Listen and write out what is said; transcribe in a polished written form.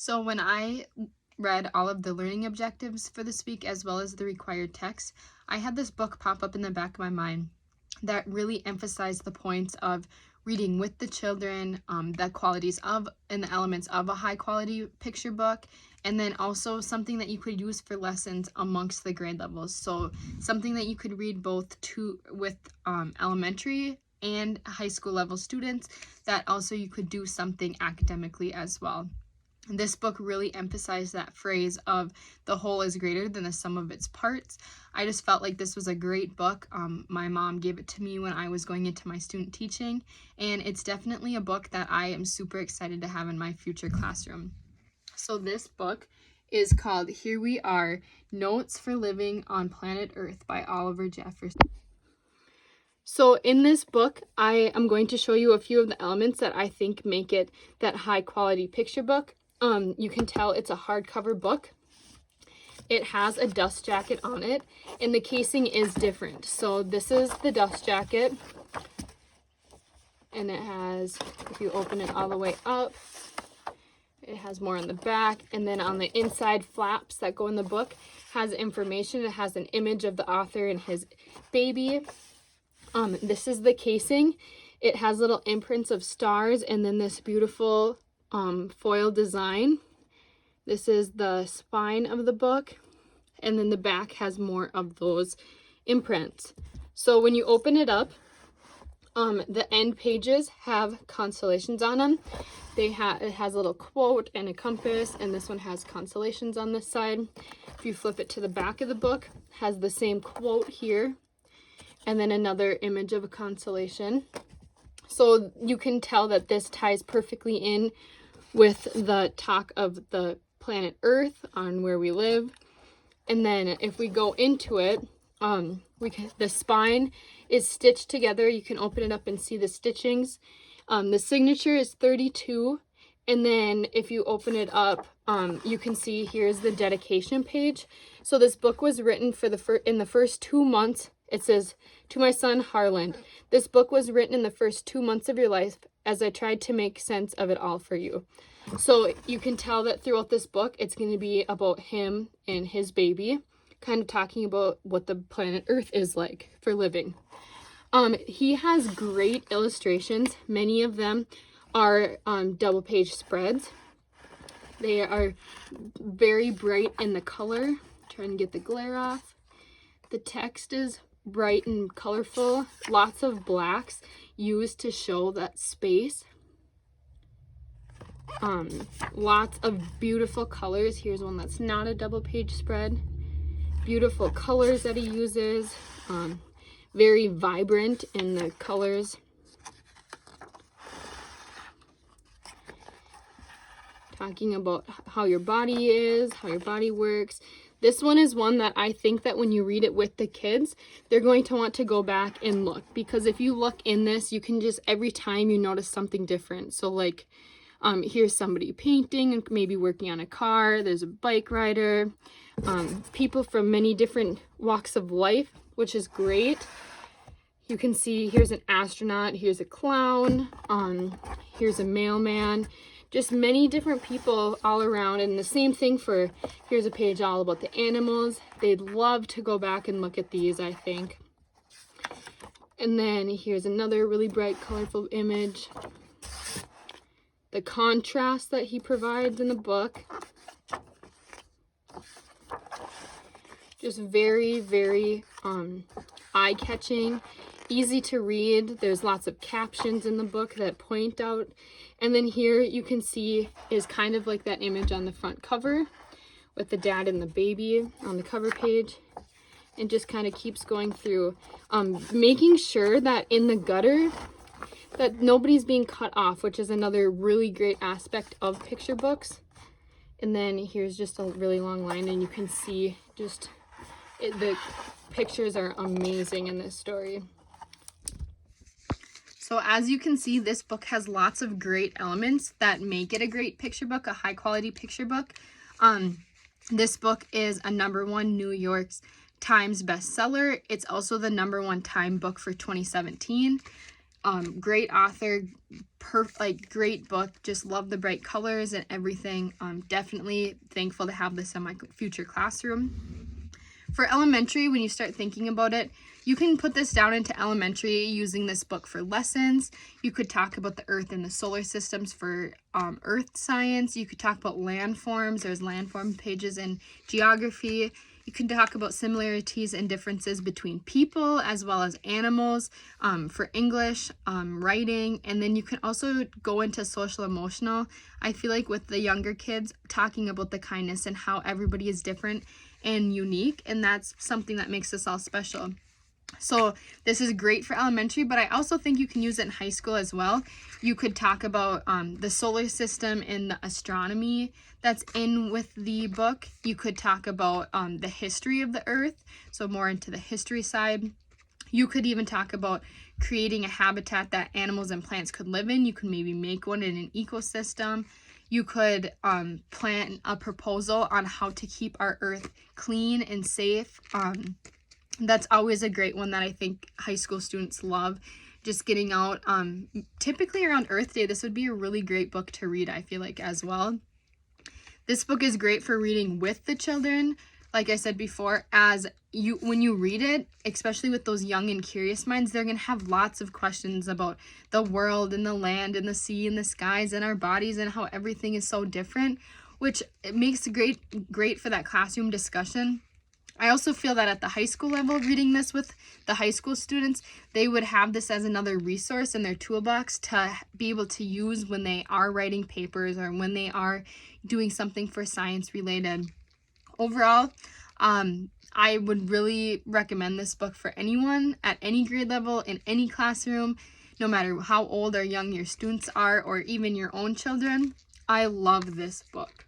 So when I read all of the learning objectives for this week as well as the required text, I had this book pop up in the back of my mind that really emphasized the points of reading with the children, the qualities of and the elements of a high quality picture book, and then also something that you could use for lessons amongst the grade levels. So something that you could read both with elementary and high school level students, that also you could do something academically as well. This book really emphasized that phrase of the whole is greater than the sum of its parts. I just felt like this was a great book. My mom gave it to me when I was going into my student teaching, and it's definitely a book that I am super excited to have in my future classroom. So this book is called Here We Are, Notes for Living on Planet Earth by Oliver Jefferson. So in this book, I am going to show you a few of the elements that I think make it that high quality picture book. You can tell it's a hardcover book. It has a dust jacket on it, and the casing is different. So this is the dust jacket, and it has, if you open it all the way up, it has more on the back, and then on the inside flaps that go in the book has information. It has an image of the author and his baby. This is the casing. It has little imprints of stars and then this beautiful foil design. This is the spine of the book, and then the back has more of those imprints. So when you open it up, the end pages have constellations on them. It has a little quote and a compass, and this one has constellations on this side. If you flip it to the back of the book, it has the same quote here, and then another image of a constellation. So you can tell that this ties perfectly in with the talk of the planet Earth on where we live. And then if we go into it, the spine is stitched together. You can open it up and see the stitchings. The signature is 32. And then if you open it up, you can see here's the dedication page. So this book was written in the first 2 months. It says, "To my son Harland, this book was written in the first 2 months of your life as I tried to make sense of it all for you." So you can tell that throughout this book, it's going to be about him and his baby, kind of talking about what the planet Earth is like for living. He has great illustrations. Many of them are double page spreads. They are very bright in the color. Trying to get the glare off. The text is bright and colorful. Lots of blacks used to show that space. Lots of beautiful colors. Here's one that's not a double page spread. Beautiful colors that he uses. Very vibrant in the colors. Talking about how your body is, how your body works. This one is one that I think that when you read it with the kids, they're going to want to go back and look, because if you look in this, you can just, every time you notice something different. So like, here's somebody painting and maybe working on a car. There's a bike rider, people from many different walks of life, which is great. You can see here's an astronaut, here's a clown, here's a mailman. Just many different people all around. And the same thing for, here's a page all about the animals. They'd love to go back and look at these, I think. And then here's another really bright, colorful image. The contrast that he provides in the book. Just very, very eye-catching, easy to read. There's lots of captions in the book that point out. And then here you can see is kind of like that image on the front cover with the dad and the baby on the cover page. And just kind of keeps going through, making sure that in the gutter that nobody's being cut off, which is another really great aspect of picture books. And then here's just a really long line, and you can see just the pictures are amazing in this story. So as you can see, this book has lots of great elements that make it a great picture book, a high quality picture book. This book is a #1 New York Times bestseller. It's also the #1 Time book for 2017. Great author, great book. Just love the bright colors and everything. Definitely thankful to have this in my future classroom. For elementary, when you start thinking about it, you can put this down into elementary using this book for lessons. You could talk about the Earth and the solar systems for Earth science. You could talk about landforms. There's landform pages in geography. You can talk about similarities and differences between people as well as animals for English, writing, and then you can also go into social emotional. I feel like with the younger kids, talking about the kindness and how everybody is different and unique, and that's something that makes us all special. So this is great for elementary, but I also think you can use it in high school as well. You could talk about the solar system and the astronomy that's in with the book. You could talk about the history of the Earth, so more into the history side. You could even talk about creating a habitat that animals and plants could live in. You could maybe make one in an ecosystem. You could plan a proposal on how to keep our Earth clean and safe. That's always a great one that I think high school students love. Just getting out, typically around Earth Day, this would be a really great book to read, I feel like, as well. This book is great for reading with the children. Like I said before, when you read it, especially with those young and curious minds, they're going to have lots of questions about the world and the land and the sea and the skies and our bodies and how everything is so different, which it makes great for that classroom discussion. I also feel that at the high school level, reading this with the high school students, they would have this as another resource in their toolbox to be able to use when they are writing papers or when they are doing something for science related. Overall, I would really recommend this book for anyone at any grade level, in any classroom, no matter how old or young your students are, or even your own children. I love this book.